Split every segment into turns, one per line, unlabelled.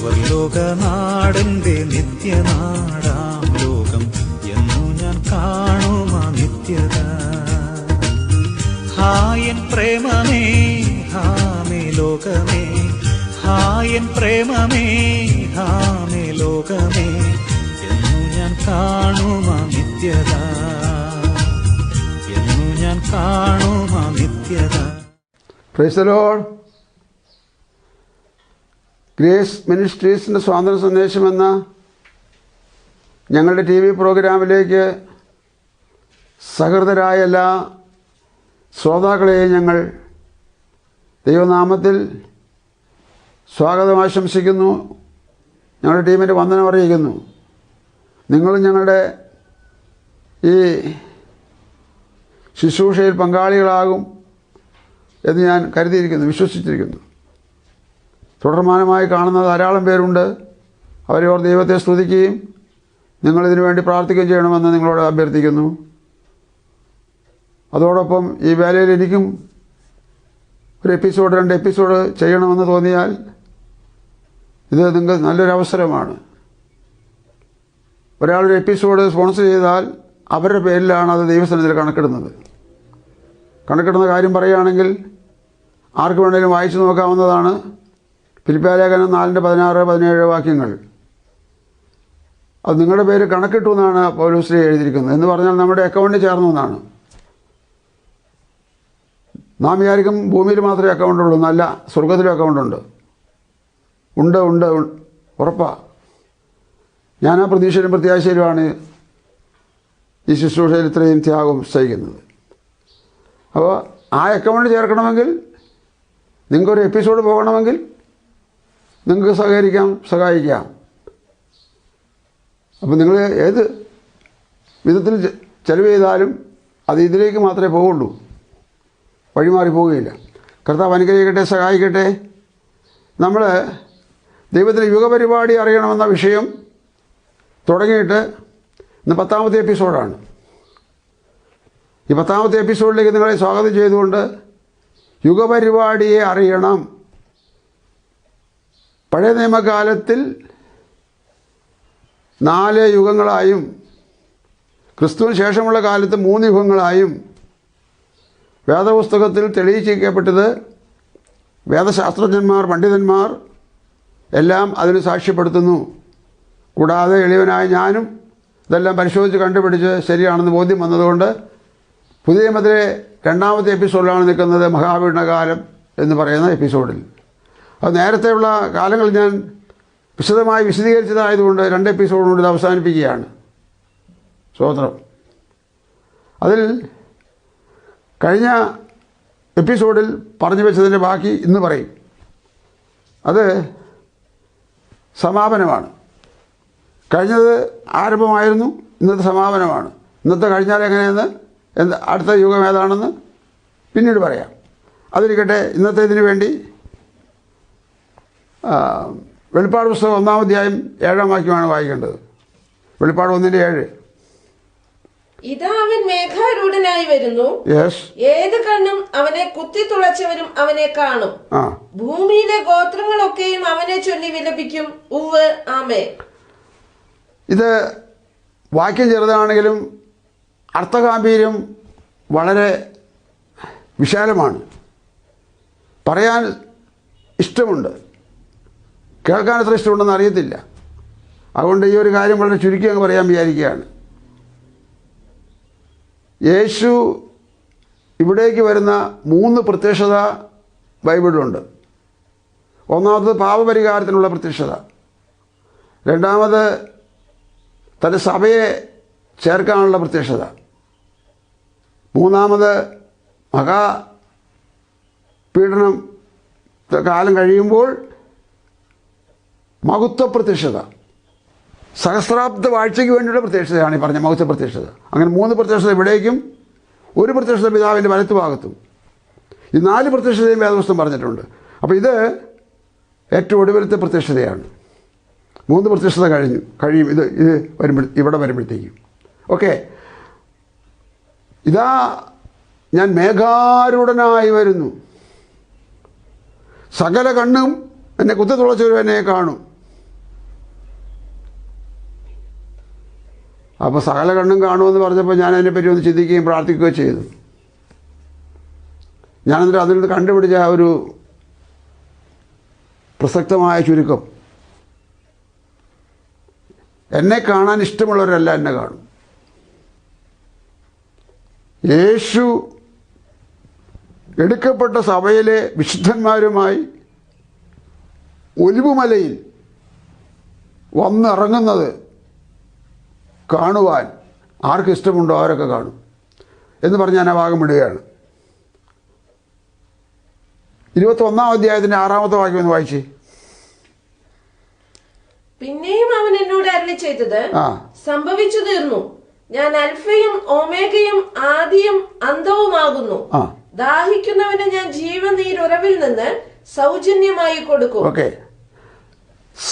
സ്വർലോകനാടന്റെ നിത്യനാടാം ലോകം എന്നു ഞാൻ കാണുമാ നിത്യത. ഹായൻ പ്രേമമേ ഹാമേ ലോകമേ, ഹായൻ പ്രേമമേ ഹാമേ ലോകമേ എന്നു ഞാൻ കാണുമാ നിത്യത, എന്നു ഞാൻ കാണുമാ നിത്യത.
Praise the Lord. ഗ്രേസ് മിനിസ്ട്രീസിൻ്റെ സ്വാതന്ത്ര്യ സന്ദേശമെന്ന ഞങ്ങളുടെ TV പ്രോഗ്രാമിലേക്ക് സഹൃദരായ എല്ലാ ശ്രോതാക്കളെയും ഞങ്ങൾ ദൈവനാമത്തിൽ സ്വാഗതം ആശംസിക്കുന്നു. ഞങ്ങളുടെ ടീമിൻ്റെ വന്ദനം അറിയിക്കുന്നു. നിങ്ങളും ഞങ്ങളുടെ ഈ ശുശ്രൂഷയിൽ പങ്കാളികളാകും എന്ന് ഞാൻ കരുതിയിരിക്കുന്നു, വിശ്വസിച്ചിരിക്കുന്നു. തുടർമാനമായി കാണുന്ന ധാരാളം പേരുണ്ട്. അവരോർ ദൈവത്തെ സ്തുതിക്കുകയും നിങ്ങളിതിനു വേണ്ടി പ്രാർത്ഥിക്കുകയും ചെയ്യണമെന്ന് നിങ്ങളോട് അഭ്യർത്ഥിക്കുന്നു. അതോടൊപ്പം ഈ വേലയിൽ എനിക്കും ഒരു എപ്പിസോഡ് 2 എപ്പിസോഡ് ചെയ്യണമെന്ന് തോന്നിയാൽ ഇത് നിങ്ങൾക്ക് നല്ലൊരു അവസരമാണ്. ഒരാളൊരു എപ്പിസോഡ് സ്പോൺസർ ചെയ്താൽ അവരുടെ പേരിലാണ് അത് ദൈവസന്നിധിയിൽ കണക്കിടുന്ന കാര്യം പറയുകയാണെങ്കിൽ ആർക്ക് വേണമെങ്കിലും വായിച്ചു നോക്കാവുന്നതാണ്. ഫിലിപ്പിയർലേഖനം 4:16-17 വാക്യങ്ങൾ. അത് നിങ്ങളുടെ പേര് കണക്കിട്ടു എന്നാണ് പൗലോസ് എഴുതിയിരിക്കുന്നത്. എന്ന് പറഞ്ഞാൽ നമ്മുടെ അക്കൗണ്ടിൽ ചേർന്നു എന്നാണ്. നാം വിചാരിക്കും ഭൂമിയിൽ മാത്രമേ അക്കൗണ്ടുള്ളൂ എന്നല്ല, സ്വർഗത്തിലും അക്കൗണ്ടുണ്ട്. ഉണ്ട് ഉറപ്പാണ്. ഞാൻ ആ പ്രതീക്ഷയിലും പ്രത്യാശയിലുമാണ് ഈ ശുശ്രൂഷയിൽ ഇത്രയും ത്യാഗം സഹിക്കുന്നത്. അപ്പോൾ ആ അക്കൗണ്ട് ചേർക്കണമെങ്കിൽ, നിങ്ങൾക്കൊരു എപ്പിസോഡ് പോകണമെങ്കിൽ നിങ്ങൾക്ക് സഹായിക്കാം. അപ്പോൾ നിങ്ങൾ ഏത് വിധത്തിൽ ചെലവ് ചെയ്താലും അത് ഇതിലേക്ക് മാത്രമേ പോവുള്ളൂ, വഴിമാറി പോവുകയില്ല. കർത്താവ് അനുഗ്രഹിക്കട്ടെ, സഹായിക്കട്ടെ. നമ്മൾ ദൈവത്തിൻ്റെ യുഗപരിപാടി അറിയണമെന്ന വിഷയം തുടങ്ങിയിട്ട് ഇന്ന് 10ാമത്തെ എപ്പിസോഡാണ്. ഈ 10ാമത്തെ എപ്പിസോഡിലേക്ക് നിങ്ങളെ സ്വാഗതം ചെയ്തുകൊണ്ട് യുഗപരിപാടിയെ അറിയണം. പഴയ നിയമകാലത്തിൽ 4 യുഗങ്ങളായും ക്രിസ്തുവിന് ശേഷമുള്ള കാലത്ത് 3 യുഗങ്ങളായും വേദപുസ്തകത്തിൽ തെളിയിക്കപ്പെട്ടത് വേദശാസ്ത്രജ്ഞന്മാർ, പണ്ഡിതന്മാർ എല്ലാം അതിന് സാക്ഷ്യപ്പെടുത്തുന്നു. കൂടാതെ എളിയവനായ ഞാനും ഇതെല്ലാം പരിശോധിച്ച് കണ്ടുപിടിച്ച് ശരിയാണെന്ന് ബോധ്യം വന്നതുകൊണ്ട് പുതിയ നിയമത്തിലെ 2ാമത്തെ എപ്പിസോഡിലാണ് നിൽക്കുന്നത്, മഹാപീഡനകാലം എന്ന് പറയുന്ന എപ്പിസോഡിൽ. അത് നേരത്തെയുള്ള കാലങ്ങൾ ഞാൻ വിശദമായി വിശദീകരിച്ചതായതുകൊണ്ട് 2 എപ്പിസോഡിനോട് ഇത് അവസാനിപ്പിക്കുകയാണ്. സ്തോത്രം. അതിൽ കഴിഞ്ഞ എപ്പിസോഡിൽ പറഞ്ഞു വെച്ചതിൻ്റെ ബാക്കി ഇന്ന് പറയും. അത് സമാപനമാണ്. കഴിഞ്ഞത് ആരംഭമായിരുന്നു, ഇന്നത്തെ സമാപനമാണ്. ഇന്നത്തെ കഴിഞ്ഞാൽ എങ്ങനെയെന്ന്, അടുത്ത യുഗം ഏതാണെന്ന് പിന്നീട് പറയാം. അതിരിക്കട്ടെ, ഇന്നത്തെ ഇതിനു വേണ്ടി വെളിപ്പാട് പുസ്തകം 1-ാം അധ്യായം 7-ാം വാക്യമാണ് വായിക്കേണ്ടത്. വെളിപ്പാട് 1:7.
ഇതാ അവൻ മേഘാരൂഢനായി വരുന്നു, ഏത് കണ്ണും അവനെ കുത്തിത്തുളച്ചവരും അവനെ കാണും, ഭൂമിയിലെ ഗോത്രങ്ങളൊക്കെയും അവനെ ചൊല്ലി വിലപിക്കും. ഉവ്വ് ആമേൻ.
ഇത് വാക്യം ചെറുതാണെങ്കിലും അർത്ഥഗാംഭീര്യം വളരെ വിശാലമാണ്. പറയാൻ ഇഷ്ടമുണ്ട്, കേൾക്കാൻ എത്ര ഇഷ്ടമുണ്ടെന്ന് അറിയത്തില്ല. അതുകൊണ്ട് ഈ ഒരു കാര്യം വളരെ ചുരുക്കി അങ്ങ് പറയാൻ വിചാരിക്കുകയാണ്. യേശു ഇവിടേക്ക് വരുന്ന 3 പ്രത്യക്ഷത ബൈബിളിലുണ്ട്. ഒന്നാമത് പാപപരിഹാരത്തിനുള്ള പ്രത്യക്ഷത, രണ്ടാമത് തൻ്റെ സഭയെ ചേർക്കാനുള്ള പ്രത്യക്ഷത, മൂന്നാമത് മഹാപീഡനം കാലം കഴിയുമ്പോൾ മഹത്വ പ്രത്യക്ഷത. സഹസ്രാബ്ദ വാഴ്ചയ്ക്ക് വേണ്ടിയുള്ള പ്രത്യക്ഷതയാണ് ഈ പറഞ്ഞ മഹത്വ പ്രത്യക്ഷത. അങ്ങനെ 3 പ്രത്യക്ഷത ഇവിടേക്കും, 1 പ്രത്യക്ഷത പിതാവിൻ്റെ വലത്ത് ഭാഗത്തും. ഈ 4 പ്രത്യക്ഷതയും വേദപുസ്തകം പറഞ്ഞിട്ടുണ്ട്. അപ്പോൾ ഇത് ഏറ്റവും ഒടുവിലത്തെ പ്രത്യക്ഷതയാണ്. 3 പ്രത്യക്ഷത കഴിയും ഇത് ഇവിടെ വരുമ്പോഴത്തേക്കും. ഓക്കെ, ഇതാ ഞാൻ മേഘാരൂഢനായി വരുന്നു, സകല കണ്ണും എന്നെ കുത്തിത്തുളച്ചവരും എന്നെ കാണും. അപ്പോൾ സകല കണ്ണും കാണുമെന്ന് പറഞ്ഞപ്പോൾ ഞാൻ അതിനെപ്പറ്റി ഒന്ന് ചിന്തിക്കുകയും പ്രാർത്ഥിക്കുകയും ചെയ്തു. ഞാനെന്നിട്ട് അതിൽ നിന്ന് കണ്ടുപിടിച്ച ഒരു പ്രസക്തമായ ചുരുക്കം, എന്നെ കാണാൻ ഇഷ്ടമുള്ളവരെല്ലാം എന്നെ കാണും. യേശു എടുക്കപ്പെട്ട സഭയിലെ വിശുദ്ധന്മാരുമായി ഒലിവുമലയിൽ വന്നിറങ്ങുന്നത് കാണുവാൻ ആർക്ക് ഇഷ്ടമുണ്ടോ അവരൊക്കെ കാണും എന്ന് പറഞ്ഞ് ഞാൻ ആ ഭാഗം വിടുകയാണ്. 21-ാം അധ്യായത്തിൻ്റെ 6-ാമത്തെ വാക്യം ഒന്ന് വായിച്ചേ.
പിന്നെയും അവൻ എന്നോട് അരുളി ചെയ്തത്, സംഭവിച്ചു തീർന്നു. ഞാൻ അൽഫയും ഓമേഗയും ആദിയും അന്തവുമാകുന്നു. ദാഹിക്കുന്നവന് ഞാൻ ജീവനീരുറവിൽ നിന്ന് സൗജന്യമായി കൊടുക്കും.
ഓക്കെ,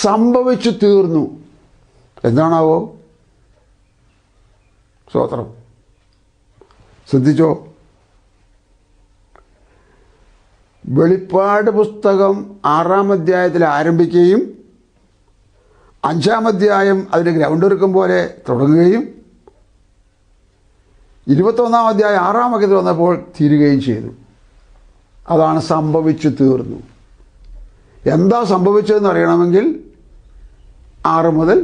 സംഭവിച്ചു തീർന്നു എന്താണാവോ? സ്തോത്രം. ശ്രദ്ധിച്ചോ, വെളിപ്പാട് പുസ്തകം 6-ാം അധ്യായത്തിൽ ആരംഭിക്കുകയും 5-ാം അധ്യായം അതിൻ്റെ ഗ്രൗണ്ട് ഒരുക്കം പോലെ തുടങ്ങുകയും 21-ാം അധ്യായം 6-ാം വാക്യത്തിൽ വന്നപ്പോൾ തീരുകയും ചെയ്തു. അതാണ് സംഭവിച്ചു തീർന്നു. എന്താ സംഭവിച്ചതെന്ന് അറിയണമെങ്കിൽ 6 മുതൽ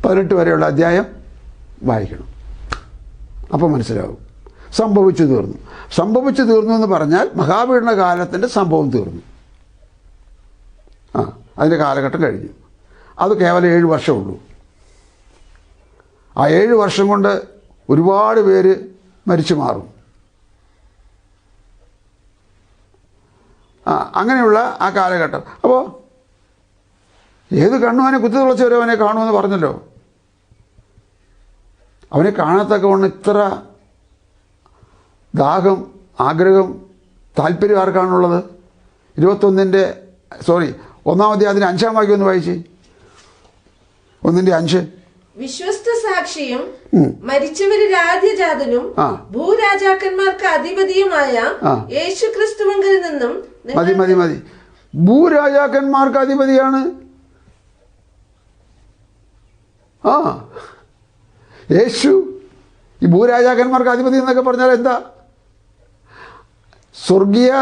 18 വരെയുള്ള അധ്യായം വായിക്കണം. അപ്പോൾ മനസ്സിലാവും. സംഭവിച്ചു തീർന്നു. സംഭവിച്ചു തീർന്നു എന്ന് പറഞ്ഞാൽ മഹാപീഡന കാലത്തിൻ്റെ സംഭവം തീർന്നു. അതിൻ്റെ കാലഘട്ടം കഴിഞ്ഞു. അത് കേവലം 7 വർഷമുള്ളൂ. ആ 7 വർഷം കൊണ്ട് ഒരുപാട് പേര് മരിച്ചു മാറും. അങ്ങനെയുള്ള ആ കാലഘട്ടം. അപ്പോൾ ഏത് കണ്ണുവനെ കുത്തി തുളച്ചവരും അവനെ കാണുമെന്ന് പറഞ്ഞല്ലോ. അവനെ കാണാത്തക്കവണ്ണം ഇത്ര ദാഹം, ആഗ്രഹം, താല്പര്യം ആർക്കാണുള്ളത്? 1-ാം അധ്യായത്തിന് 5-ാം വാക്യം ഒന്ന് വായിച്ചേ. 1-ന്റെ 5.
വിശ്വസ്ത സാക്ഷിയും മരിച്ചവരിൽ ആദ്യജാതനും ഭൂരാജാക്കന്മാർക്ക് അധിപതിയുമായ യേശുക്രിസ്തുവിൽ നിന്നും.
മതി. ഭൂരാജാക്കന്മാർക്ക് അധിപതിയാണ്. യേശു ഈ ഭൂരാജാക്കന്മാർക്ക് അധിപതി എന്നൊക്കെ പറഞ്ഞാൽ എന്താ? സ്വർഗീയ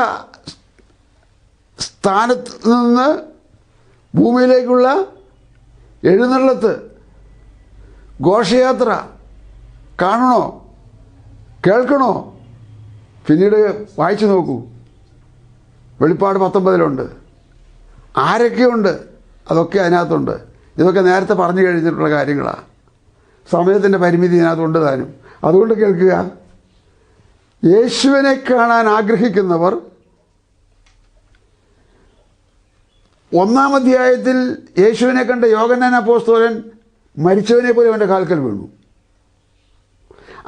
സ്ഥാനത്ത് നിന്ന് ഭൂമിയിലേക്കുള്ള എഴുന്നള്ളത്ത്, ഘോഷയാത്ര കാണണോ, കേൾക്കണോ? പിന്നീട് വായിച്ചു നോക്കൂ. വെളിപ്പാട് 19-ലുണ്ട്. ആരൊക്കെയുണ്ട് അതൊക്കെ അതിനകത്തുണ്ട്. ഇതൊക്കെ നേരത്തെ പറഞ്ഞു കഴിഞ്ഞിട്ടുള്ള കാര്യങ്ങളാണ്. സമയത്തിൻ്റെ പരിമിതി ഇതിനകത്തുണ്ട് താനും. അതുകൊണ്ട് കേൾക്കുക, യേശുവിനെ കാണാൻ ആഗ്രഹിക്കുന്നവർ 1-ാം അധ്യായത്തിൽ യേശുവിനെ കണ്ട യോഹന്നാൻ അപ്പോസ്തലൻ മരിച്ചവനെ പോലെ അവൻ്റെ കാൽക്കൽ വീണു.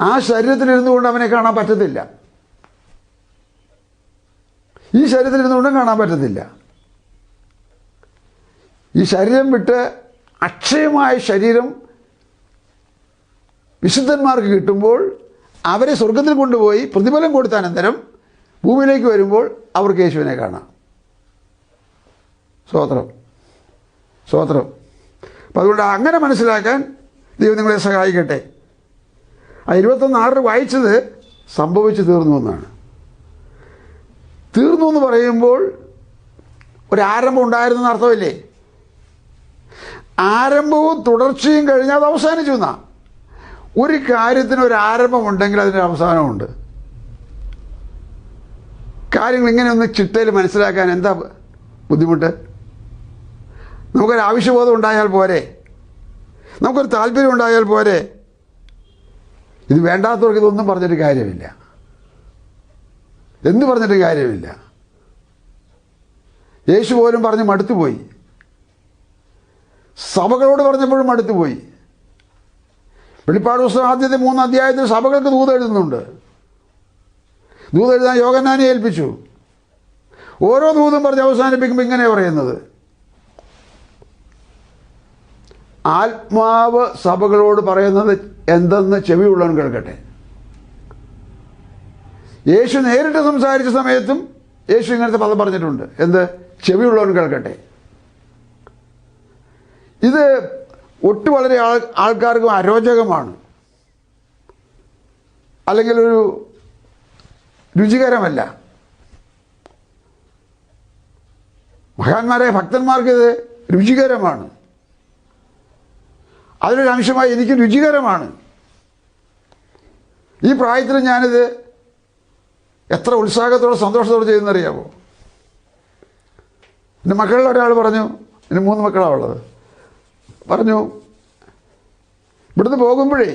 ആ ശരീരത്തിലിരുന്നു കൊണ്ട് അവനെ കാണാൻ പറ്റത്തില്ല. ഈ ശരീരത്തിലിരുന്നു കൊണ്ടും കാണാൻ പറ്റത്തില്ല. ഈ ശരീരം വിട്ട് അക്ഷയമായ ശരീരം വിശുദ്ധന്മാർക്ക് കിട്ടുമ്പോൾ അവരെ സ്വർഗത്തിൽ കൊണ്ടുപോയി പ്രതിഫലം കൊടുത്താനന്തരം ഭൂമിയിലേക്ക് വരുമ്പോൾ അവർക്ക് യേശുവിനെ കാണാം. സ്തോത്രം. അപ്പം അതുകൊണ്ട് അങ്ങനെ മനസ്സിലാക്കാൻ ദൈവം നിങ്ങളെ സഹായിക്കട്ടെ. ആ 21:6 വായിച്ചത് സംഭവിച്ചു തീർന്നു എന്നാണ്. തീർന്നു എന്ന് പറയുമ്പോൾ ഒരാരംഭം ഉണ്ടായിരുന്നെന്ന് അർത്ഥമില്ലേ? ആരംഭവും തുടർച്ചയും കഴിഞ്ഞാൽ അത് അവസാനിച്ചു എന്നാ. ഒരു കാര്യത്തിന് ഒരു ആരംഭമുണ്ടെങ്കിൽ അതിൻ്റെ അവസാനമുണ്ട്. കാര്യങ്ങൾ ഇങ്ങനെ ഒന്ന് ചിട്ടയിൽ മനസ്സിലാക്കാൻ എന്താ ബുദ്ധിമുട്ട്? നമുക്കൊരു ആവശ്യബോധം ഉണ്ടായാൽ പോരെ, നമുക്കൊരു താല്പര്യം ഉണ്ടായാൽ പോരെ. ഇത് വേണ്ടാത്തവർക്ക് ഇതൊന്നും പറഞ്ഞിട്ട് കാര്യമില്ല. എന്ത് പറഞ്ഞിട്ട് കാര്യമില്ല. യേശു പോലും പറഞ്ഞ് മടുത്തുപോയി. സഭകളോട് പറഞ്ഞപ്പോഴും മടുത്തുപോയി. വെളിപ്പാട് പുസ്തകം ആദ്യത്തെ 3 അധ്യായത്തിൽ സഭകൾക്ക് ദൂതെഴുതുന്നുണ്ട്. ദൂതെഴുതാൻ യോഹന്നാനെ ഏൽപ്പിച്ചു. ഓരോ ദൂതും പറഞ്ഞ് അവസാനിപ്പിക്കുമ്പോൾ ഇങ്ങനെ പറയുന്നത്, ആത്മാവ് സഭകളോട് പറയുന്നത് എന്തെന്ന് ചെവിയുള്ളവൻ കേൾക്കട്ടെ. യേശു നേരിട്ട് സംസാരിച്ച സമയത്തും യേശു ഇങ്ങനത്തെ പദം പറഞ്ഞിട്ടുണ്ട്. എന്ത്? ചെവിയുള്ളവൻ കേൾക്കട്ടെ. ഇത് വളരെ ആൾക്കാർക്കും അരോചകമാണ്, അല്ലെങ്കിൽ ഒരു രുചികരമല്ല. മഹാന്മാരായ ഭക്തന്മാർക്കിത് രുചികരമാണ്. അതിലൊരു അംശമായി എനിക്ക് രുചികരമാണ്. ഈ പ്രായത്തിൽ ഞാനിത് എത്ര ഉത്സാഹത്തോടെ സന്തോഷത്തോടെ ചെയ്യുന്നറിയാമോ? എൻ്റെ മക്കളിൽ ഒരാൾ പറഞ്ഞു, എൻ്റെ 3 മക്കളാണ് ഉള്ളത്, പറഞ്ഞു ഇവിടുന്ന് പോകുമ്പോഴേ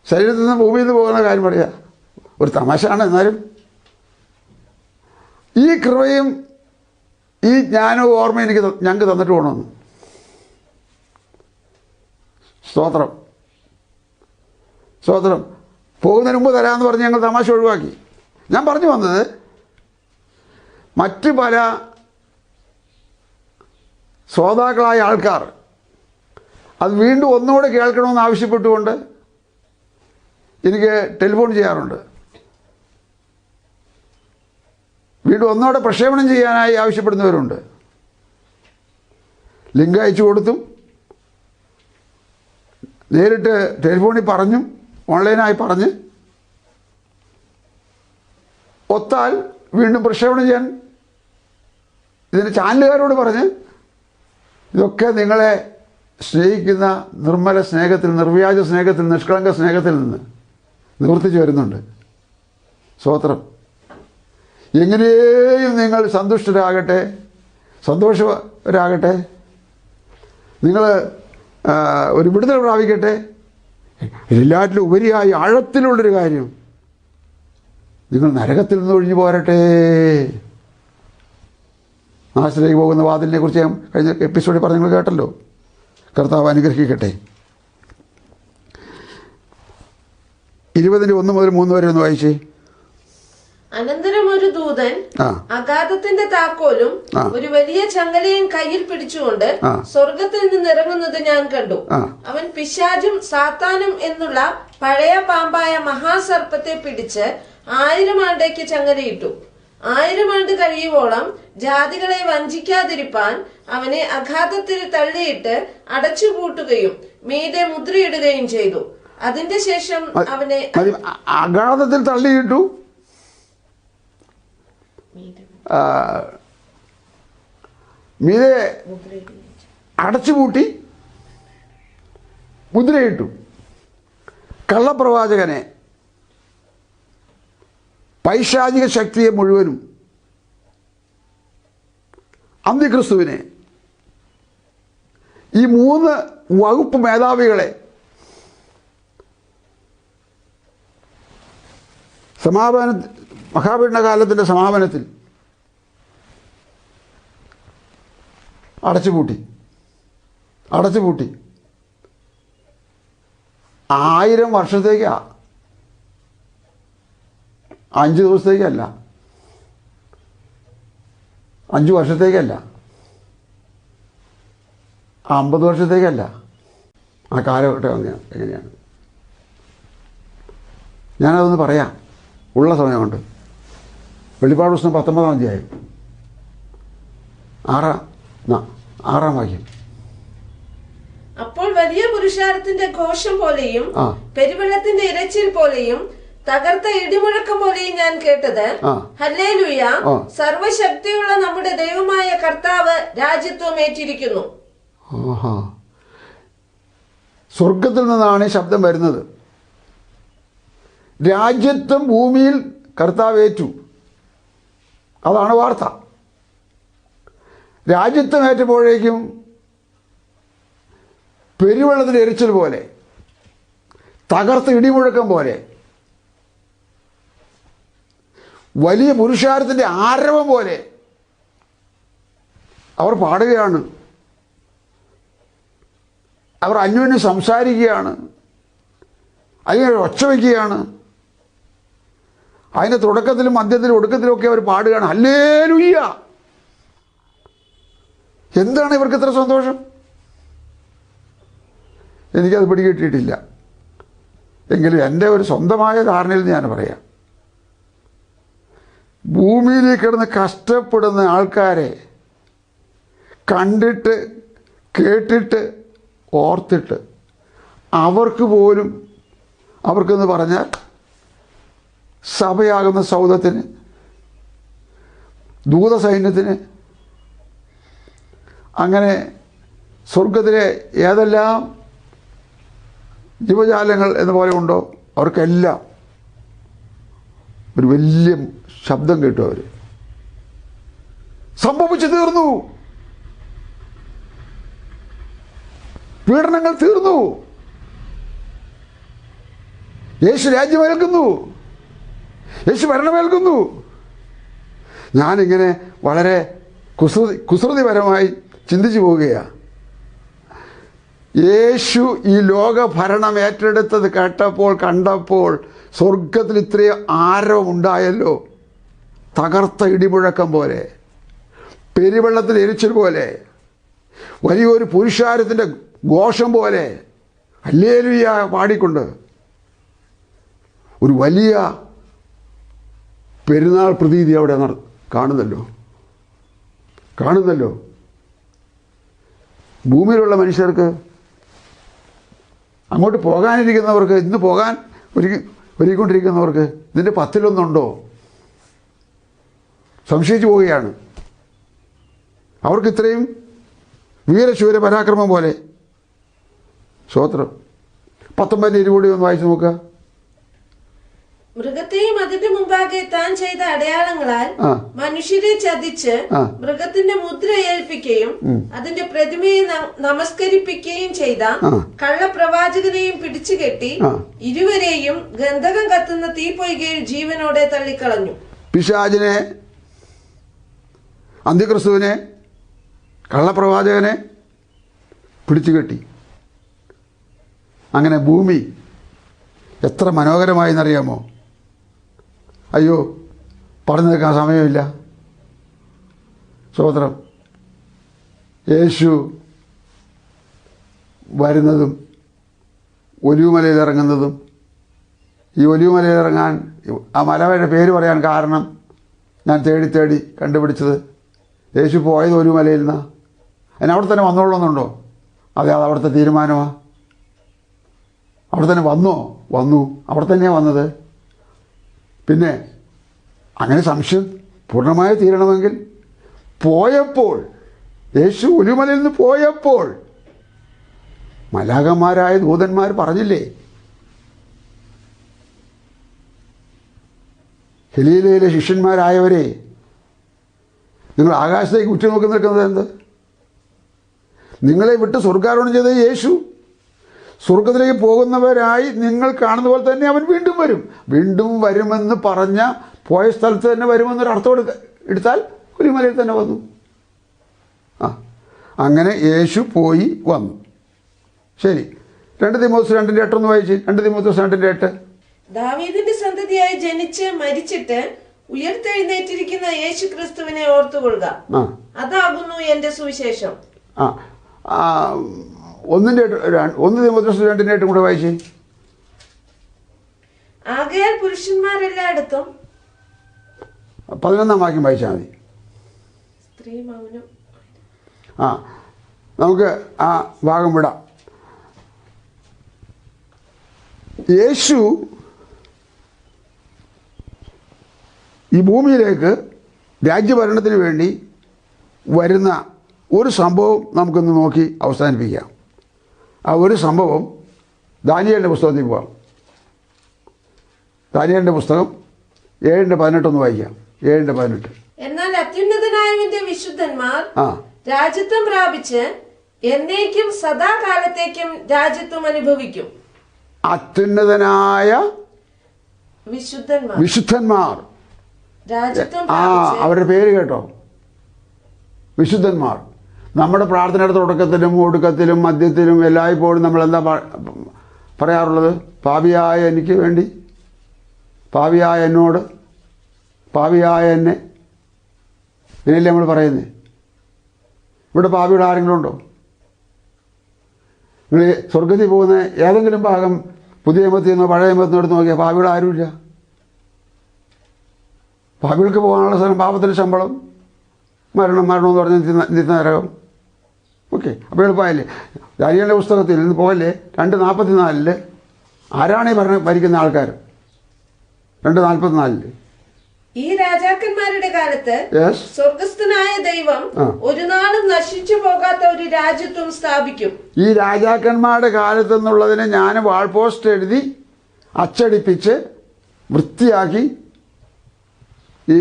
ശരീരത്തിൽ നിന്ന് ഭൂമിയിൽ നിന്ന് പോകുന്ന കാര്യം പറയാ, ഒരു തമാശയാണ്, എന്നാലും ഈ കൃപയും ഈ ജ്ഞാനവും ഓർമ്മയും ഞങ്ങൾക്ക് തന്നിട്ട് പോകണമെന്ന്. സ്തോത്രം, സ്തോത്രം. പോകുന്നതിന് മുമ്പ് തരാമെന്ന് പറഞ്ഞ് ഞങ്ങൾ തമാശ ഒഴിവാക്കി. ഞാൻ പറഞ്ഞു വന്നത്, മറ്റ് പല ശ്രോതാക്കളായ ആൾക്കാർ അത് വീണ്ടും ഒന്നുകൂടെ കേൾക്കണമെന്ന് ആവശ്യപ്പെട്ടുകൊണ്ട് എനിക്ക് ടെലിഫോൺ ചെയ്യാറുണ്ട്. വീണ്ടും ഒന്നുകൂടെ പ്രക്ഷേപണം ചെയ്യാനായി ആവശ്യപ്പെടുന്നവരുണ്ട്. ലിങ്ക് അയച്ചു കൊടുത്തും നേരിട്ട് ടെലിഫോണിൽ പറഞ്ഞും ഓൺലൈനായി പറഞ്ഞ് ഒത്താൽ വീണ്ടും പ്രക്ഷേപണം ചെയ്യാൻ ഇതിൻ്റെ ചാനലുകാരോട് പറഞ്ഞ്, ഇതൊക്കെ നിങ്ങളെ സ്നേഹിക്കുന്ന നിർമ്മല സ്നേഹത്തിൽ, നിർവ്യാജ സ്നേഹത്തിൽ, നിഷ്കളങ്ക സ്നേഹത്തിൽ നിന്ന് നിവർത്തിച്ച് വരുന്നുണ്ട്. സ്തോത്രം. എങ്ങനെയും നിങ്ങൾ സന്തുഷ്ടരാകട്ടെ, സന്തോഷരാകട്ടെ, നിങ്ങൾ ഒരു വിടുതൽ പ്രാപിക്കട്ടെ. എല്ലാറ്റിലും ഉപരിയായി ആഴത്തിലുള്ളൊരു കാര്യം, നിങ്ങൾ നരകത്തിൽ നിന്ന് ഒഴിഞ്ഞു പോരട്ടെ. നാശത്തിലേക്ക് പോകുന്ന വാതിലിനെ കുറിച്ച് ഞാൻ കഴിഞ്ഞ എപ്പിസോഡിൽ പറഞ്ഞ് നിങ്ങൾ കേട്ടല്ലോ. കർത്താവ് അനുഗ്രഹിക്കട്ടെ. 20:1 മുതൽ 3 വരെ ഒന്ന് വായിച്ചേ.
അനന്തരം ഒരു ദൂതൻ അഗാധത്തിന്റെ താക്കോലും ഒരു വലിയ ചങ്ങലയും കയ്യിൽ പിടിച്ചുകൊണ്ട് സ്വർഗത്തിൽ നിന്ന് ഇറങ്ങുന്നത് ഞാൻ കണ്ടു. അവൻ പിശാചും സാത്താനും എന്നുള്ള പഴയ പാമ്പായ മഹാസർപ്പത്തെ പിടിച്ച് 1000 ആണ്ടേക്ക് ചങ്ങലയിട്ടു. 1000 ആണ്ട് കഴിയുവോളം ജാതികളെ വഞ്ചിക്കാതിരിപ്പാൻ അവനെ അഗാധത്തിൽ തള്ളിയിട്ട് അടച്ചുപൂട്ടുകയും മീതെ മുദ്രയിടുകയും ചെയ്തു. അതിന്റെ ശേഷം അവനെ
അഗാധത്തിൽ തള്ളിയിട്ടു, മീതെ അടച്ചുപൂട്ടി, മുദ്രയിട്ടു. കള്ളപ്രവാചകനെ, പൈശാചിക ശക്തിയെ മുഴുവനും, അന്തിക്രിസ്തുവിനെ, ഈ 3 വകുപ്പ് മേധാവികളെ മഹാപീഡനകാലത്തിൻ്റെ സമാപനത്തിൽ അടച്ചുപൂട്ടി. 1000 വർഷത്തേക്കാ, 5 ദിവസത്തേക്കല്ല, 5 വർഷത്തേക്കല്ല, 50 വർഷത്തേക്കല്ല. ആ കാലഘട്ടം എങ്ങനെയാണ് ഞാനതൊന്ന് പറയാം, ഉള്ള സമയമുണ്ട്. വെളിപ്പാട് പുസ്തകം 19-ാം അധ്യായം 6-ാം വാക്യം.
അപ്പോൾ വലിയ പുരുഷാരത്തിന്റെ ഘോഷം പോലെയും പെരുവെള്ളത്തിന്റെ ഇരച്ചിൽ പോലെയും തകർത്ത ഇടിമുഴക്കം പോലെയും ഞാൻ കേട്ടത്, ഹല്ലേലൂയ, സർവശക്തിയുള്ള നമ്മുടെ ദൈവമായ കർത്താവ് രാജ്യത്വം ഏറ്റിരിക്കുന്നു.
സ്വർഗത്തിൽ നിന്നാണ് ഈ ശബ്ദം വരുന്നത്. രാജ്യത്വം ഭൂമിയിൽ കർത്താവ് ഏറ്റു. അതാണ് വാർത്ത. രാജ്യത്വം ഏറ്റപ്പോഴേക്കും പെരുവെള്ളത്തിൻ്റെ എരിച്ചിൽ പോലെ, തകർത്ത ഇടിമുഴക്കം പോലെ, വലിയ പുരുഷാരത്തിൻ്റെ ആരവം പോലെ അവർ പാടുകയാണ്. അവർ അന്യോന്യം സംസാരിക്കുകയാണ്, അതിനെ ഒച്ച വയ്ക്കുകയാണ്. അതിൻ്റെ തുടക്കത്തിലും മധ്യത്തിലും ഒടുക്കത്തിലും ഒക്കെ അവർ പാടുകയാണ്, ഹല്ലേലൂയ. എന്താണ് ഇവർക്ക് ഇത്ര സന്തോഷം? എനിക്കത് പിടികിട്ടിയിട്ടില്ല. എങ്കിലും എൻ്റെ ഒരു സ്വന്തമായ ധാരണയിൽ ഞാൻ പറയാം, ഭൂമിയിലേക്ക് കിടന്ന് കഷ്ടപ്പെടുന്ന ആൾക്കാരെ കണ്ടിട്ട് കേട്ടിട്ട് ഓർത്തിട്ട് അവർക്ക് പോലും, അവർക്കെന്ന് പറഞ്ഞാൽ സഭയാകുന്ന സൗധത്തിന്, ദൂതസൈന്യത്തിന്, അങ്ങനെ സ്വർഗത്തിലെ ഏതെല്ലാം ജീവജാലങ്ങൾ എന്ന പോലെ ഉണ്ടോ അവർക്കെല്ലാം ഒരു വലിയ ശബ്ദം കേട്ടു. അവർ സംഭവിച്ചു തീർന്നു, പീഡനങ്ങൾ തീർന്നു, യേശു രാജ്യമേൽക്കുന്നു, യേശു ഭരണമേൽക്കുന്നു. ഞാനിങ്ങനെ വളരെ കുസൃതിപരമായി ചിന്തിച്ചു പോവുകയാണ്. യേശു ഈ ലോക ഭരണം ഏറ്റെടുത്തത് കണ്ടപ്പോൾ സ്വർഗത്തിൽ ഇത്രയും ആരവമുണ്ടായല്ലോ. തകർത്ത ഇടിമുഴക്കം പോലെ, പെരുവെള്ളത്തിൽ എരിച്ചിൽ പോലെ, വലിയൊരു പുരുഷാരത്തിൻ്റെ ഘോഷം പോലെ ഹല്ലേലൂയ പാടിക്കൊണ്ട് ഒരു വലിയ പെരുന്നാൾ പ്രതീതി അവിടെ കാണുന്നല്ലോ. ഭൂമിയിലുള്ള മനുഷ്യർക്ക്, അങ്ങോട്ട് പോകാനിരിക്കുന്നവർക്ക്, ഇന്ന് പോകാൻ ഒരുങ്ങിക്കൊണ്ടിരിക്കുന്നവർക്ക് ഇതിൻ്റെ 10-1 സംശയിച്ചു പോവുകയാണ്. അവർക്ക് ഇത്രയും വീരശൂര പരാക്രമം പോലെ. സ്തോത്രം. 19-20 ഒന്ന് വായിച്ചു നോക്കുക.
മൃഗത്തെയും അതിന്റെ മുമ്പാകെ താൻ ചെയ്ത അടയാളങ്ങളാൽ മനുഷ്യരെ ചതിച്ച് മൃഗത്തിന്റെ മുദ്ര ഏൽപ്പിക്കുകയും അതിന്റെ പ്രതിമയെ നമസ്കരിപ്പിക്കുകയും ചെയ്ത കള്ളപ്രവാചകനെയും പിടിച്ചുകെട്ടി ഇരുവരെയും ഗന്ധകം കത്തുന്ന തീപ്പൊയ്കയിൽ ജീവനോടെ തള്ളിക്കളഞ്ഞു.
പിശാചിനെ, അന്ത്യക്രിസ്തുവിനെ, കള്ളപ്രവാചകനെ പിടിച്ചുകെട്ടി. അങ്ങനെ ഭൂമി എത്ര മനോഹരമായി എന്നറിയാമോ? അയ്യോ, പറഞ്ഞു നിൽക്കാൻ സമയമില്ല. സ്തോത്രം. യേശു വരുന്നതും ഒലിവുമലയിൽ ഇറങ്ങുന്നതും, ഈ ഒലിവുമലയിൽ ഇറങ്ങാൻ ആ മലയുടെ പേര് പറയാൻ കാരണം ഞാൻ തേടി കണ്ടുപിടിച്ചത്, യേശു പോയത് ഒലിവുമലയിൽ നിന്നാണ്. അതിന് അവിടെ തന്നെ വന്നോളണമെന്നുണ്ടോ? അതെ, അത് അവിടുത്തെ തീരുമാനമാണ്. അവിടെ തന്നെ വന്നു, അവിടെ തന്നെയാണ് വന്നത്. പിന്നെ അങ്ങനെ സംശയം പൂർണ്ണമായി തീരണമെങ്കിൽ പോയപ്പോൾ, യേശു ഒലിവുമലയിൽ നിന്ന് പോയപ്പോൾ മാലാഖമാരായ ദൂതന്മാർ പറഞ്ഞില്ലേ, ഗലീലയിലെ ശിഷ്യന്മാരായവരെ, നിങ്ങൾ ആകാശത്തേക്ക് ഉറ്റുനോക്കി നിൽക്കുന്നത് എന്ത്? നിങ്ങളെ വിട്ട് സ്വർഗ്ഗാരോഹണം ചെയ്ത യേശു സ്വർഗത്തിലേക്ക് പോകുന്നവരായി നിങ്ങൾ കാണുന്ന പോലെ തന്നെ അവൻ വീണ്ടും വരുമെന്ന് പറഞ്ഞ പോയ സ്ഥലത്ത് തന്നെ വരുമെന്നൊരർത്ഥം എടുത്താൽ ഒലിവുമലയിൽ തന്നെ വന്നു. അങ്ങനെ യേശു പോയി വന്നു. ശരി, 2 തിമോഥെയോസ് 2:8 ഒന്ന് വായിച്ച്. 2 തിമോഥെയോസ് 2:8.
ദാവീദിന്റെ സന്തതിയായി ജനിച്ച് മരിച്ചിട്ട് ഉയർത്തെഴുന്നേറ്റിരിക്കുന്ന യേശു ക്രിസ്തുവിനെ ഓർത്തുകൊള്ളുക, അതാകുന്നു എന്റെ സുവിശേഷം.
1 തിമോഥെയോസ് 2:8 കൂടെ വായിച്ച്.
ആകയാൽ പുരുഷന്മാരെല്ലായിടത്തും
11 വാക്യം വായിച്ചാൽ മതി.
സ്ത്രീ മൗനം.
നമുക്ക് ആ ഭാഗം വിടാം. യേശു ഈ ഭൂമിയിലേക്ക് രാജ്യഭരണത്തിന് വേണ്ടി വരുന്ന ഒരു സംഭവം നമുക്കൊന്ന് നോക്കി അവസാനിപ്പിക്കാം. ആ ഒരു സംഭവം ദാനിയേലിൻ്റെ പുസ്തകത്തിൽ പോകാം. ദാനിയേലിൻ്റെ പുസ്തകം 7:18 ഒന്ന് വായിക്കാം. 7:18.
എന്നാൽ അത്യുന്നതനായവന്റെ വിശുദ്ധന്മാർ രാജ്യത്വം പ്രാപിച്ച് എന്നേക്കും സദാകാലത്തേക്കും രാജ്യത്വം അനുഭവിക്കും.
അത്യുന്നതനായ വിശുദ്ധന്മാർ അവരുടെ പേര് കേട്ടോ, വിശുദ്ധന്മാർ. നമ്മുടെ പ്രാർത്ഥനയുടെ തുടക്കത്തിലും ഒടുക്കത്തിലും മധ്യത്തിലും എല്ലായ്പ്പോഴും നമ്മളെന്താ പറയാറുള്ളത്? പാപിയായ എനിക്ക് വേണ്ടി, പാപിയായ എന്നോട്, പാപിയായ എന്നെ, ഇങ്ങനെയല്ലേ നമ്മൾ പറയുന്നത്? ഇവിടെ പാപിയുടെ ആരെങ്കിലും ഉണ്ടോ? നിങ്ങൾ സ്വർഗത്തിൽ പോകുന്ന ഏതെങ്കിലും ഭാഗം പുതിയ നിയമത്തിൽ നിന്നോ പഴയ നിയമത്തിൽ നിന്നോ എടുത്ത് നോക്കിയാൽ പാപിയുടെ ആരുമില്ല. പാപികൾക്ക് പോകാനുള്ള സ്ഥലം, പാപത്തിൻ്റെ ശമ്പളം മരണം എന്ന് പറഞ്ഞാൽ നിത്യനരകം. ഓക്കെ, അപ്പോൾ എളുപ്പമായില്ലേ? ദാനിയേലിൻ്റെ പുസ്തകത്തിൽ നിന്ന് പോകല്ലേ 2:44 ആരാണ് ഈ ഭരിക്കുന്ന ആൾക്കാർ? 2:44
ഈ രാജാക്കന്മാരുടെ കാലത്ത്
Yes.
സ്വർഗസ്ഥനായ ദൈവം ഒരു നാളും നശിച്ചു പോകാത്ത ഒരു രാജ്യത്വം സ്ഥാപിക്കും.
ഈ രാജാക്കന്മാരുടെ കാലത്ത് നിന്നുള്ളതിനെ ഞാൻ വാൾ പോസ്റ്റ് എഴുതി അച്ചടിപ്പിച്ച് വൃത്തിയാക്കി ഈ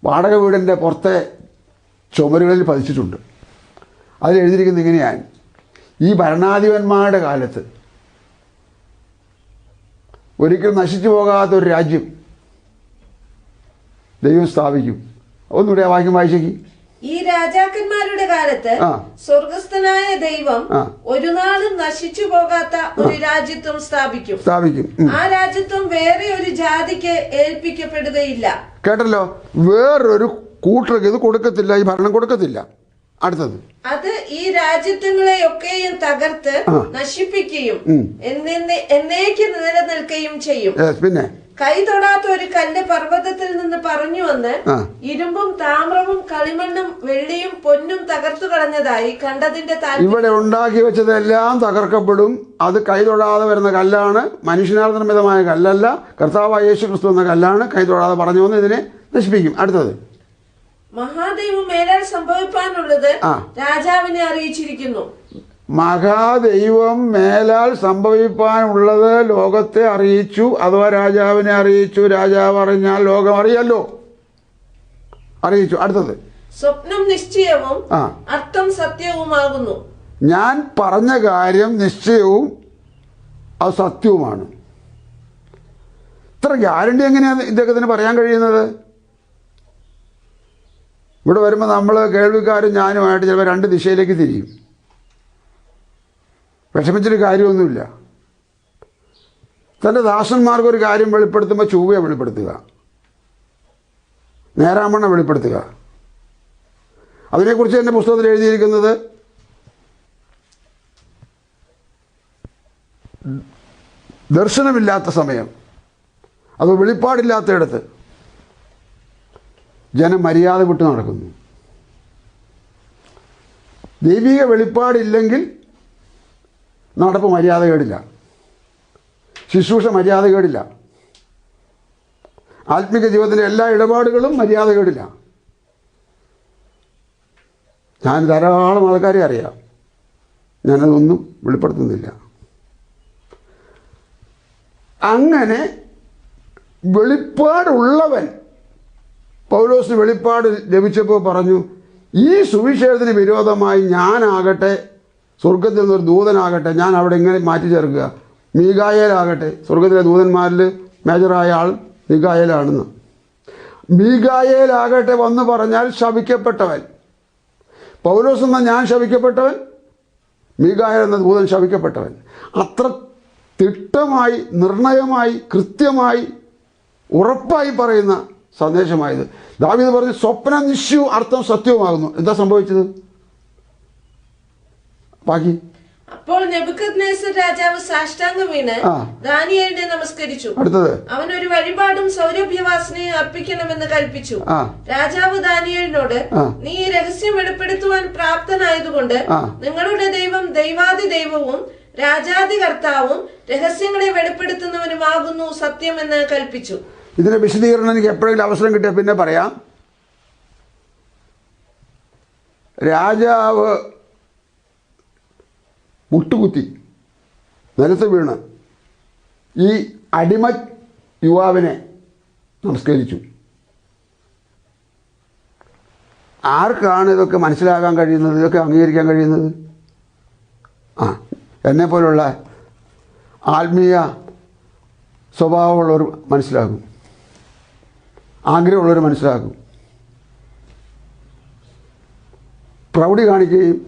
വാടക വീടിൻ്റെ പുറത്തെ ചുമരുകളിൽ പതിച്ചിട്ടുണ്ട്. അതിൽ എഴുതിയിരിക്കുന്നത് ഇങ്ങനെയാണ്: ഈ ഭരണാധിപന്മാരുടെ കാലത്ത് ഒരിക്കലും നശിച്ചു പോകാത്ത ഒരു രാജ്യം ദൈവം സ്ഥാപിക്കും. ഒന്നുകൂടെ ആ വാക്യം വായിച്ചേക്ക്.
ഈ രാജാക്കന്മാരുടെ കാലത്ത് സ്വർഗസ്ഥനായ ദൈവം ഒരു നാളും നശിച്ചു പോകാത്ത ഒരു രാജ്യത്വം സ്ഥാപിക്കും. ആ രാജ്യത്വം വേറെ ഒരു ജാതിക്ക് ഏൽപ്പിക്കപ്പെടുകയില്ല.
കേട്ടല്ലോ, വേറൊരു കൂട്ടർക്ക് ഇത് കൊടുക്കത്തില്ല, ഈ ഭരണം കൊടുക്കത്തില്ല. അടുത്തത്,
അത് ഈ രാജ്യത്വങ്ങളെയൊക്കെയും തകർത്ത് നശിപ്പിക്കുകയും എന്നേക്ക് നിലനിൽക്കുകയും ചെയ്യും.
പിന്നെ
കൈ തൊടാത്ത ഒരു കല്ല് പർവ്വതത്തിൽ നിന്ന് പറഞ്ഞു വന്ന് ഇരുമ്പും താമ്രവും കളിമണ്ണും വെള്ളിയും പൊന്നും തകർത്തു കളഞ്ഞതായി കണ്ടതിന്റെ
ഇവിടെ ഉണ്ടാക്കി വെച്ചതെല്ലാം തകർക്കപ്പെടും. അത് കൈ തൊടാതെ വരുന്ന കല്ലാണ്, മനുഷ്യനാൽ നിർമ്മിതമായ കല്ലല്ല, കർത്താവായ യേശു ക്രിസ്തു എന്ന കല്ലാണ്. കൈ തൊടാതെ പറഞ്ഞു വന്ന് ഇതിനെ നശിപ്പിക്കും. അടുത്തത്,
മഹാദൈവം മേലാൽ സംഭവിക്കാനുള്ളത് രാജാവിനെ അറിയിച്ചിരിക്കുന്നു.
മഹാദൈവം മേലാൽ സംഭവിപ്പാനുള്ളത് ലോകത്തെ അറിയിച്ചു, അഥവാ രാജാവിനെ അറിയിച്ചു. രാജാവ് അറിഞ്ഞാൽ ലോകം അറിയാലോ, അറിയിച്ചു. അടുത്തത്,
സ്വപ്നം നിശ്ചയവും അർത്ഥം സത്യവുമാകുന്നു.
ഞാൻ പറഞ്ഞ കാര്യം നിശ്ചയവും അത് സത്യവുമാണ്. ഇത്ര ഗ്യാരണ്ടി എങ്ങനെയാണ് ഇദ്ദേഹത്തിന് പറയാൻ കഴിയുന്നത്? ഇവിടെ വരുമ്പോൾ നമ്മൾ കേൾവിക്കാരും ഞാനുമായിട്ട് ചിലപ്പോൾ 2 ദിശയിലേക്ക് തിരിയും. വിഷമിച്ചൊരു കാര്യമൊന്നുമില്ല. തൻ്റെ ദാസന്മാർക്ക് ഒരു കാര്യം വെളിപ്പെടുത്തുമ്പോൾ ചൊവ്വയെ വെളിപ്പെടുത്തുക, നേരാമണ്ണം വെളിപ്പെടുത്തുക. അതിനെക്കുറിച്ച് എൻ്റെ പുസ്തകത്തിൽ എഴുതിയിരിക്കുന്നത് ദർശനമില്ലാത്ത സമയം, അത് വെളിപ്പാടില്ലാത്തയിടത്ത് ജനം മര്യാദ വിട്ട് നടക്കുന്നു. ദൈവിക വെളിപ്പാടില്ലെങ്കിൽ നടപ്പ് മര്യാദ കേടില്ല, ശുശ്രൂഷ മര്യാദ കേടില്ല, ആത്മീക ജീവിതത്തിൻ്റെ എല്ലാ ഇടപാടുകളും മര്യാദ കേടില്ല. ഞാൻ ധാരാളം ആൾക്കാരെ അറിയാം, ഞാനതൊന്നും വെളിപ്പെടുത്തുന്നില്ല. അങ്ങനെ വെളിപ്പാടുള്ളവൻ പൗലോസിന് വെളിപ്പാട് ലഭിച്ചപ്പോൾ പറഞ്ഞു, ഈ സുവിശേഷത്തിന് വിരോധമായി ഞാനാകട്ടെ, സ്വർഗത്തിൽ നിന്നൊരു ദൂതനാകട്ടെ, ഞാൻ അവിടെ ഇങ്ങനെ മാറ്റി ചേർക്കുക. മീഖായേലാകട്ടെ, സ്വർഗത്തിലെ ദൂതന്മാരിൽ മേജറായ ആൾ മീഖായേലാണെന്ന്. മീഖായേലാകട്ടെ വന്ന് പറഞ്ഞാൽ ശപിക്കപ്പെട്ടവൻ. പൗലോസ് എന്ന ഞാൻ ശപിക്കപ്പെട്ടവൻ, മീഖായേൽ എന്ന ദൂതൻ ശപിക്കപ്പെട്ടവൻ. അത്ര തിട്ടമായി, നിർണയമായി, കൃത്യമായി, ഉറപ്പായി പറയുന്ന സന്ദേശമായത്. ദാവീദ് പറഞ്ഞു, സ്വപ്നം നിശ്ചയവും അർത്ഥം സത്യവുമാകുന്നു. എന്താ സംഭവിച്ചത്? ബാക്കി,
അപ്പോൾ നെബൂഖദ്നേസർ രാജാവ് സാഷ്ടാംഗം വീണ് ദാനിയേലിനെ നമസ്കരിച്ചു.
അടുത്തത്,
അവൻ ഒരു വഴിപാടും സൗരഭ്യവാസനയും അർപ്പിക്കണമെന്ന് കൽപ്പിച്ചു. രാജാവ് ദാനിയേലിനോട്, നീ ഈ രഹസ്യം വെളിപ്പെടുത്തുവാൻ പ്രാപ്തനായതുകൊണ്ട് നിങ്ങളുടെ ദൈവം ദൈവാദി ദൈവവും രാജാതി കർത്താവും രഹസ്യങ്ങളെ വെളിപ്പെടുത്തുന്നവനുമാകുന്നു സത്യമെന്ന് കൽപ്പിച്ചു.
ഇതിന്റെ വിശദീകരണം എനിക്ക് എപ്പോഴെങ്കിലും അവസരം കിട്ടിയാൽ പിന്നെ പറയാം. രാജാവ് മുട്ടുകുത്തി നിലത്ത് വീണ് ഈ അടിമ യുവാവിനെ നമസ്കരിച്ചു. ആർക്കാണ് ഇതൊക്കെ മനസ്സിലാക്കാൻ കഴിയുന്നത്, ഇതൊക്കെ അംഗീകരിക്കാൻ കഴിയുന്നത്? എന്നെപ്പോലുള്ള ആത്മീയ സ്വഭാവമുള്ളവർ മനസ്സിലാകും, ആഗ്രഹമുള്ളവർ മനസ്സിലാക്കും. പ്രൗഢി കാണിക്കുകയും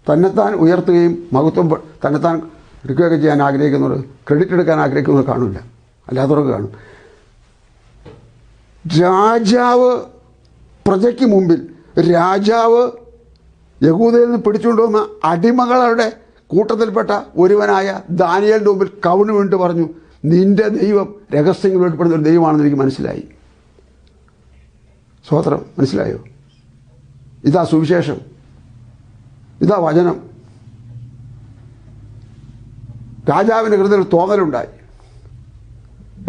തന്നെത്താൻ ഉയർത്തുകയും മഹത്വം തന്നെത്താൻ എടുക്കുകയൊക്കെ ചെയ്യാൻ ആഗ്രഹിക്കുന്നവർ, ക്രെഡിറ്റ് എടുക്കാൻ ആഗ്രഹിക്കുന്നവർ കാണില്ല, അല്ലാത്തവർക്ക് കാണും. രാജാവ് പ്രജയ്ക്ക് മുമ്പിൽ, രാജാവ് യഹൂദയിൽ നിന്ന് പിടിച്ചുകൊണ്ടുവന്ന അടിമകളുടെ കൂട്ടത്തിൽപ്പെട്ട ഒരുവനായ ദാനിയേലിൻ്റെ മുമ്പിൽ കവിണ് വീണിട്ട് പറഞ്ഞു, നിന്റെ ദൈവം രഹസ്യങ്ങൾ വെളിപ്പെടുന്ന ഒരു ദൈവമാണെന്ന് എനിക്ക് മനസ്സിലായി. സ്വോത്രം, മനസ്സിലായോ? ഇതാ സുവിശേഷം, ഇതാ വചനം. രാജാവിൻ്റെ ഹൃദയത്തിൽ തോന്നലുണ്ടായി,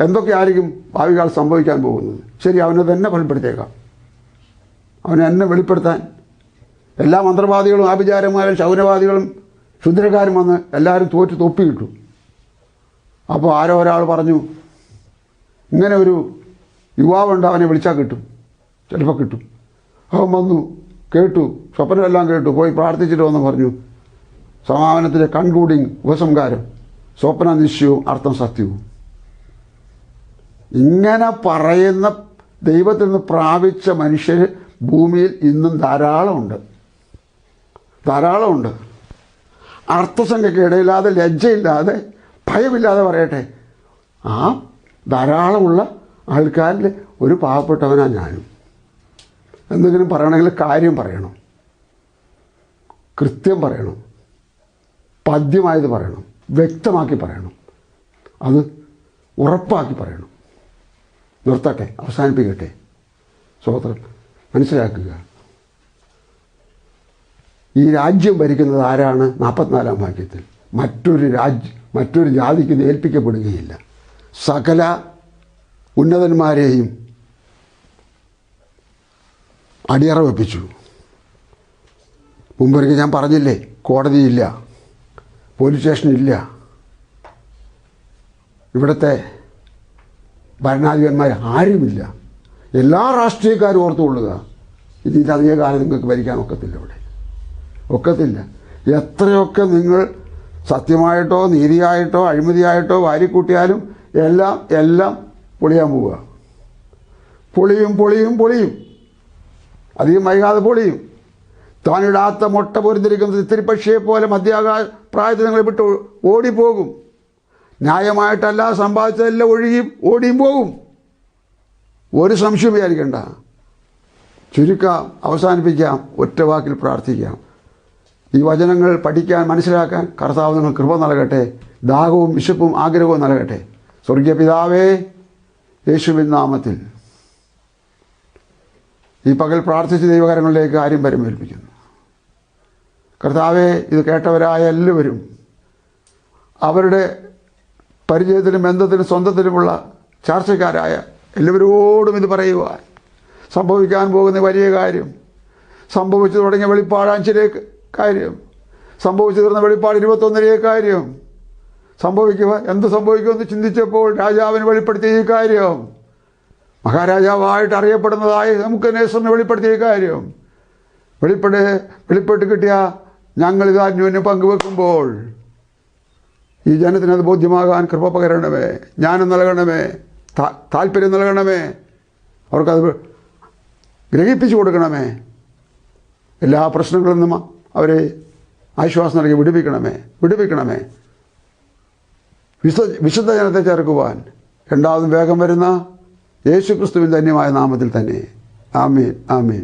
എന്തൊക്കെയായിരിക്കും ഭാവികാൽ സംഭവിക്കാൻ പോകുന്നത്. ശരി, അവനെ തന്നെ ഫലപ്പെടുത്തിയേക്കാം. അവനെ എന്നെ വെളിപ്പെടുത്താൻ എല്ലാ മന്ത്രവാദികളും ആഭിചാരന്മാരും ശൗനവാദികളും ക്ഷുദ്രക്കാരും വന്ന് എല്ലാവരും തോറ്റ് തൊപ്പിയിട്ടു. അപ്പോൾ ആരോ ഒരാൾ പറഞ്ഞു, ഇങ്ങനെ ഒരു യുവാവുണ്ട്, അവനെ വിളിച്ചാൽ കിട്ടും, ചിലപ്പോൾ കിട്ടും. അവൻ വന്നു, കേട്ടു, സ്വപ്നമെല്ലാം കേട്ടു, പോയി പ്രാർത്ഥിച്ചിട്ട് വന്ന് പറഞ്ഞു, സമാപനത്തിലെ കൺക്ലൂഡിങ് ഉപസംഹാരം, സ്വപ്ന നിശ്ചയവും അർത്ഥം സത്യവും. ഇങ്ങനെ പറയുന്ന ദൈവത്തിൽ നിന്ന് പ്രാപിച്ച മനുഷ്യർ ഭൂമിയിൽ ഇന്നും ധാരാളമുണ്ട്. അർത്ഥസംഖ്യയ്ക്ക് ഇടയില്ലാതെ, ലജ്ജയില്ലാതെ, ഭയമില്ലാതെ പറയട്ടെ, ആ ധാരാളമുള്ള ആൾക്കാരിൽ ഒരു പാവപ്പെട്ടവനാണ് ഞാനും. എന്തെങ്കിലും പറയണമെങ്കിൽ കാര്യം പറയണം, കൃത്യം പറയണം, പദ്യമായത് പറയണം, വ്യക്തമാക്കി പറയണം, അത് ഉറപ്പാക്കി പറയണം. നിർത്തട്ടെ, അവസാനിപ്പിക്കട്ടെ. സ്വതന്ത്രം മനസ്സിലാക്കുക. ഈ രാജ്യം ഭരിക്കുന്നത് ആരാണ്? 44-ാം വാക്യത്തിൽ മറ്റൊരു ജാതിക്ക് ഏൽപ്പിക്കപ്പെടുകയില്ല. സകല ഉന്നതന്മാരെയും അടിയറ വെപ്പിച്ചു. മുമ്പൊരിക്കൽ ഞാൻ പറഞ്ഞില്ലേ, കോടതിയില്ല, പോലീസ് സ്റ്റേഷനില്ല. ഇവിടുത്തെ ഭരണാധിപന്മാർ ആരുമില്ല. എല്ലാ രാഷ്ട്രീയക്കാരും ഓർത്തുകൊള്ളുക, ഇതിൻ്റെ അധിക കാലം നിങ്ങൾക്ക് ഭരിക്കാൻ ഒക്കത്തില്ല. ഇവിടെ ഒക്കത്തില്ല. എത്രയൊക്കെ നിങ്ങൾ സത്യമായിട്ടോ നീതിയായിട്ടോ അഴിമതിയായിട്ടോ വാരിക്കൂട്ടിയാലും എല്ലാം പൊളിയാൻ പോവുക. പൊളിയും. അധികം വൈകാതെ പൊളിയും. താനിടാത്ത മുട്ട പൊരുന്നിരിക്കുന്ന തിത്തിരിപ്പക്ഷിയെ പോലെ മധ്യാകാല നിങ്ങൾ വിട്ട് ഓടിപ്പോകും. ന്യായമായിട്ടല്ല സമ്പാദിച്ചതെല്ലാം ഓടിയും പോകും. ഒരു സംശയം വിചാരിക്കണ്ട. ചുരുക്കാം, അവസാനിപ്പിക്കാം, ഒറ്റ വാക്കിൽ പ്രാർത്ഥിക്കാം. ഈ വചനങ്ങൾ പഠിക്കാൻ, മനസ്സിലാക്കാൻ കർത്താവ് നിങ്ങൾ കൃപ നൽകട്ടെ. ദാഹവും വിശപ്പും ആഗ്രഹവും നൽകട്ടെ. സ്വർഗീയ പിതാവേ, യേശുവിൻ നാമത്തിൽ ഈ പകൽ പ്രാർത്ഥിച്ച ദൈവകരങ്ങളിലേക്ക് കാര്യം പരിമേൽപ്പിക്കുന്നു. കർത്താവേ, ഇത് കേട്ടവരായ എല്ലാവരും അവരുടെ പരിചയത്തിലും ബന്ധത്തിലും സ്വന്തത്തിലുമുള്ള ചാർച്ചക്കാരായ എല്ലാവരോടും ഇത് പറയുവാൻ, സംഭവിക്കാൻ പോകുന്ന വലിയ കാര്യം, സംഭവിച്ചു തുടങ്ങിയ വെളിപ്പാട് 5-ലെ കാര്യം, സംഭവിച്ചു തീർന്ന വെളിപ്പാട് 21-ലെ കാര്യം, എന്ത് സംഭവിക്കുമെന്ന് ചിന്തിച്ചപ്പോൾ രാജാവിന് വെളിപ്പെടുത്തിയ ഈ കാര്യം, മഹാരാജാവായിട്ട് അറിയപ്പെടുന്നതായി നമുക്കനേശ്വരന് വെളിപ്പെടുത്തിയ കാര്യം, വെളിപ്പെട്ട് കിട്ടിയ ഞങ്ങളിത് അന്യോന്യം പങ്കുവെക്കുമ്പോൾ ഈ ജനത്തിനത് ബോധ്യമാകാൻ കൃപ പകരണമേ, ജ്ഞാനം നൽകണമേ, താല്പര്യം നൽകണമേ, അവർക്കത് ഗ്രഹിപ്പിച്ചു കൊടുക്കണമേ. എല്ലാ പ്രശ്നങ്ങളിൽ നിന്നും അവരെ ആശ്വാസം നൽകി വിടുവിക്കണമേ. വിശുദ്ധ ജനത്തെ ചേർക്കുവാൻ രണ്ടാമതും വേഗം വരുന്ന യേശുക്രിസ്തുവിൻ ധന്യമായ നാമത്തിൽ തന്നെ. ആമേൻ.